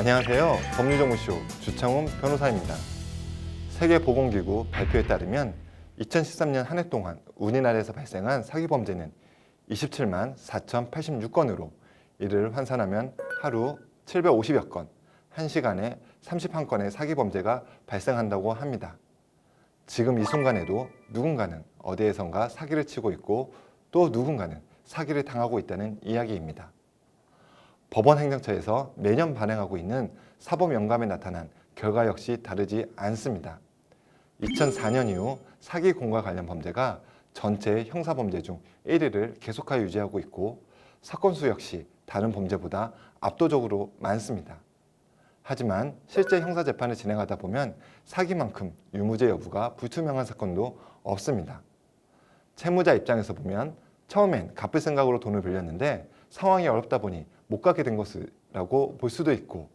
안녕하세요. 법률정보쇼 주창훈 변호사입니다. 세계보건기구 발표에 따르면 2013년 한 해 동안 우리나라에서 발생한 사기 범죄는 27만 4,086건으로 이를 환산하면 하루 750여 건, 1시간에 31건의 사기 범죄가 발생한다고 합니다. 지금 이 순간에도 누군가는 어디에선가 사기를 치고 있고 또 누군가는 사기를 당하고 있다는 이야기입니다. 법원행정처에서 매년 발행하고 있는 사법영감에 나타난 결과 역시 다르지 않습니다. 2004년 이후 사기 공과 관련 범죄가 전체 형사범죄 중 1위를 계속하여 유지하고 있고 사건 수 역시 다른 범죄보다 압도적으로 많습니다. 하지만 실제 형사재판을 진행하다 보면 사기만큼 유무죄 여부가 불투명한 사건도 없습니다. 채무자 입장에서 보면 처음엔 갚을 생각으로 돈을 빌렸는데 상황이 어렵다 보니 못 갚게 된 것이라고 볼 수도 있고,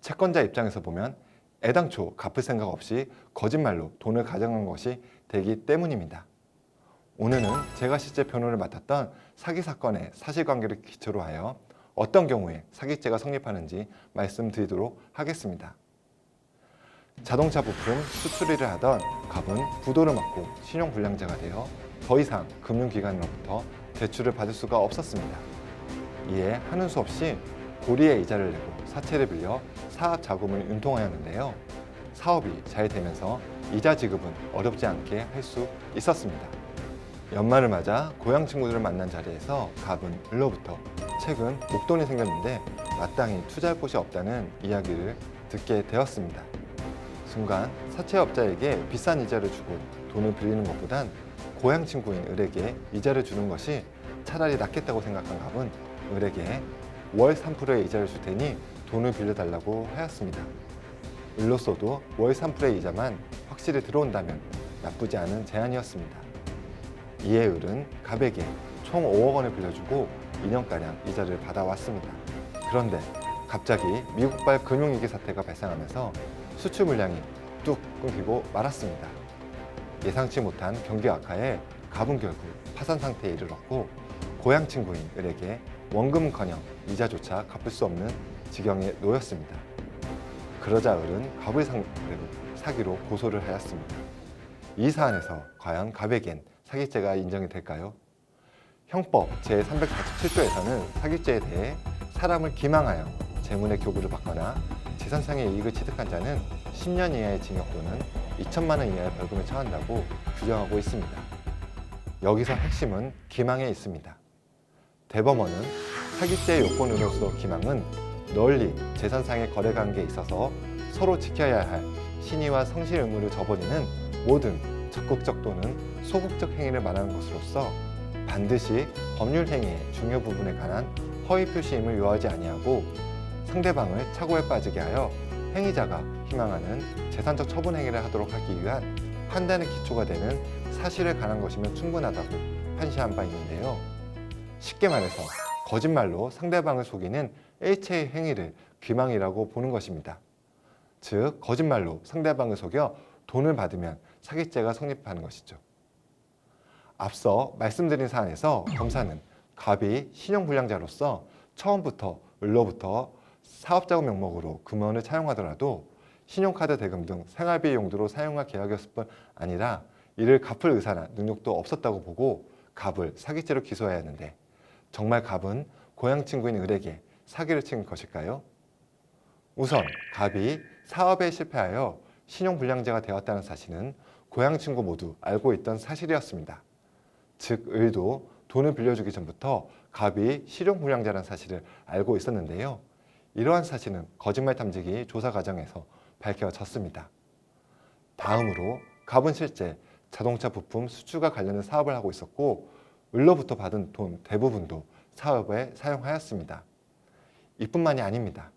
채권자 입장에서 보면 애당초 갚을 생각 없이 거짓말로 돈을 가져간 것이 되기 때문입니다. 오늘은 제가 실제 변호를 맡았던 사기 사건의 사실관계를 기초로 하여 어떤 경우에 사기죄가 성립하는지 말씀드리도록 하겠습니다. 자동차 부품 수출 일을 하던 갑은 부도를 맞고 신용불량자가 되어 더 이상 금융기관으로부터 대출을 받을 수가 없었습니다. 이에 하는 수 없이 고리의 이자를 내고 사채를 빌려 사업 자금을 융통하였는데요. 사업이 잘 되면서 이자 지급은 어렵지 않게 할 수 있었습니다. 연말을 맞아 고향 친구들을 만난 자리에서 갑은 을로부터 최근 목돈이 생겼는데 마땅히 투자할 곳이 없다는 이야기를 듣게 되었습니다. 순간 사채업자에게 비싼 이자를 주고 돈을 빌리는 것보단 고향 친구인 을에게 이자를 주는 것이 차라리 낫겠다고 생각한 갑은 을에게 월 3%의 이자를 줄 테니 돈을 빌려달라고 하였습니다. 을로서도 월 3%의 이자만 확실히 들어온다면 나쁘지 않은 제안이었습니다. 이에 을은 갑에게 총 5억 원을 빌려주고 2년가량 이자를 받아왔습니다. 그런데 갑자기 미국발 금융위기 사태가 발생하면서 수출 물량이 뚝 끊기고 말았습니다. 예상치 못한 경기 악화에 갑은 결국 파산 상태에 이르렀고 고향 친구인 을에게 원금은커녕 이자조차 갚을 수 없는 지경에 놓였습니다. 그러자 을은 갑을 상대로 사기로 고소를 하였습니다. 이 사안에서 과연 갑에겐 사기죄가 인정이 될까요? 형법 제347조에서는 사기죄에 대해 사람을 기망하여 재물의 교부를 받거나 재산상의 이익을 취득한 자는 10년 이하의 징역 또는 2천만 원 이하의 벌금에 처한다고 규정하고 있습니다. 여기서 핵심은 기망에 있습니다. 대법원은 사기죄의 요건으로서 기망은 널리 재산상의 거래관계에 있어서 서로 지켜야 할 신의와 성실 의무를 저버리는 모든 적극적 또는 소극적 행위를 말하는 것으로서 반드시 법률 행위의 중요 부분에 관한 허위 표시임을 요하지 아니하고 상대방을 착오에 빠지게 하여 행위자가 희망하는 재산적 처분 행위를 하도록 하기 위한 판단의 기초가 되는 사실에 관한 것이면 충분하다고 판시한 바 있는데요. 쉽게 말해서 거짓말로 상대방을 속이는 일체의 행위를 기망이라고 보는 것입니다. 즉, 거짓말로 상대방을 속여 돈을 받으면 사기죄가 성립하는 것이죠. 앞서 말씀드린 사안에서 검사는 갑이 신용불량자로서 처음부터 을로부터 사업자금 명목으로 금원을 차용하더라도 신용카드 대금 등 생활비 용도로 사용할 계약이었을 뿐 아니라 이를 갚을 의사나 능력도 없었다고 보고 갑을 사기죄로 기소해야 하는데, 정말 갑은 고향 친구인 을에게 사기를 친 것일까요? 우선 갑이 사업에 실패하여 신용불량자가 되었다는 사실은 고향 친구 모두 알고 있던 사실이었습니다. 즉, 을도 돈을 빌려주기 전부터 갑이 신용불량자라는 사실을 알고 있었는데요. 이러한 사실은 거짓말 탐지기 조사 과정에서 밝혀졌습니다. 다음으로 갑은 실제 자동차 부품 수출과 관련된 사업을 하고 있었고 을로부터 받은 돈 대부분도 사업에 사용하였습니다. 이뿐만이 아닙니다.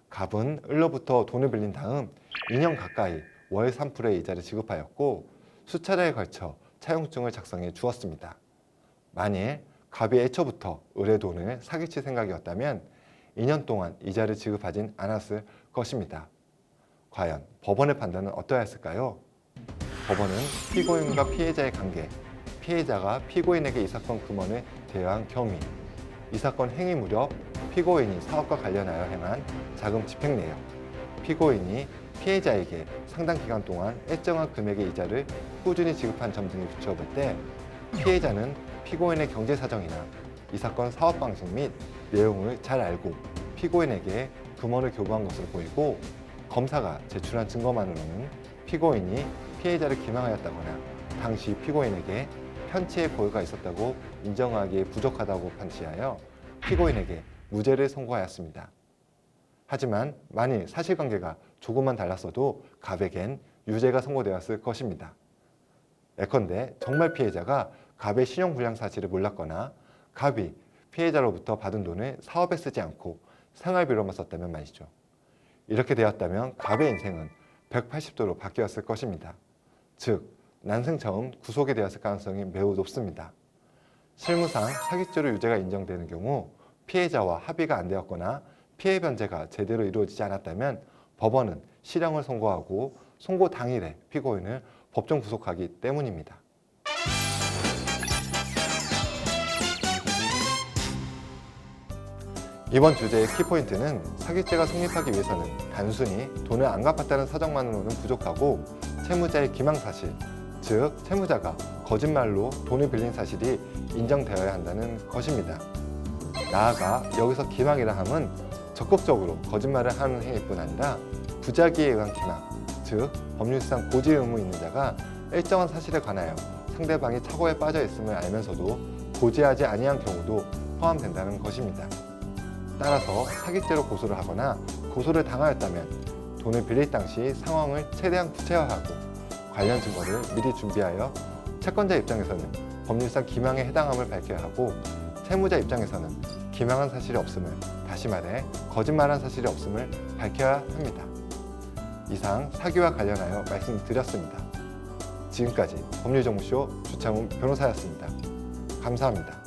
갑은 을로부터 돈을 빌린 다음 2년 가까이 월 3%의 이자를 지급하였고 수차례에 걸쳐 차용증을 작성해 주었습니다. 만일 갑이 애초부터 을의 돈을 사기칠 생각이었다면 2년 동안 이자를 지급하진 않았을 것입니다. 과연 법원의 판단은 어떠했을까요? 법원은 피고인과 피해자의 관계, 피해자가 피고인에게 이 사건 금원을 대여한 경위, 이 사건 행위 무렵 피고인이 사업과 관련하여 행한 자금 집행 내역, 피고인이 피해자에게 상당 기간 동안 일정한 금액의 이자를 꾸준히 지급한 점 등을 비추어 볼 때 피해자는 피고인의 경제 사정이나 이 사건 사업 방식 및 내용을 잘 알고 피고인에게 금원을 교부한 것으로 보이고, 검사가 제출한 증거만으로는 피고인이 피해자를 기망하였다거나 당시 피고인에게 편취의 고의가 있었다고 인정하기에 부족하다고 판시하여 피고인에게 무죄를 선고하였습니다. 하지만 만일 사실관계가 조금만 달랐어도 갑에겐 유죄가 선고되었을 것입니다. 예컨대 정말 피해자가 갑의 신용불량 사실을 몰랐거나 갑이 피해자로부터 받은 돈을 사업에 쓰지 않고 생활비로만 썼다면 말이죠. 이렇게 되었다면 갑의 인생은 180도로 바뀌었을 것입니다. 즉, 난생 처음 구속이 되었을 가능성이 매우 높습니다. 실무상 사기죄로 유죄가 인정되는 경우 피해자와 합의가 안 되었거나 피해 변제가 제대로 이루어지지 않았다면 법원은 실형을 선고하고 선고 당일에 피고인을 법정 구속하기 때문입니다. 이번 주제의 키포인트는 사기죄가 성립하기 위해서는 단순히 돈을 안 갚았다는 사정만으로는 부족하고 채무자의 기망사실, 즉 채무자가 거짓말로 돈을 빌린 사실이 인정되어야 한다는 것입니다. 나아가 여기서 기망이라 함은 적극적으로 거짓말을 하는 행위뿐 아니라 부작위에 의한 기망, 즉 법률상 고지 의무 있는 자가 일정한 사실에 관하여 상대방이 착오에 빠져 있음을 알면서도 고지하지 아니한 경우도 포함된다는 것입니다. 따라서 사기죄로 고소를 하거나 고소를 당하였다면 돈을 빌릴 당시 상황을 최대한 구체화하고 관련 증거를 미리 준비하여 채권자 입장에서는 법률상 기망에 해당함을 밝혀야 하고, 채무자 입장에서는 기망한 사실이 없음을, 다시 말해 거짓말한 사실이 없음을 밝혀야 합니다. 이상 사기와 관련하여 말씀드렸습니다. 지금까지 법률정보쇼 주창훈 변호사였습니다. 감사합니다.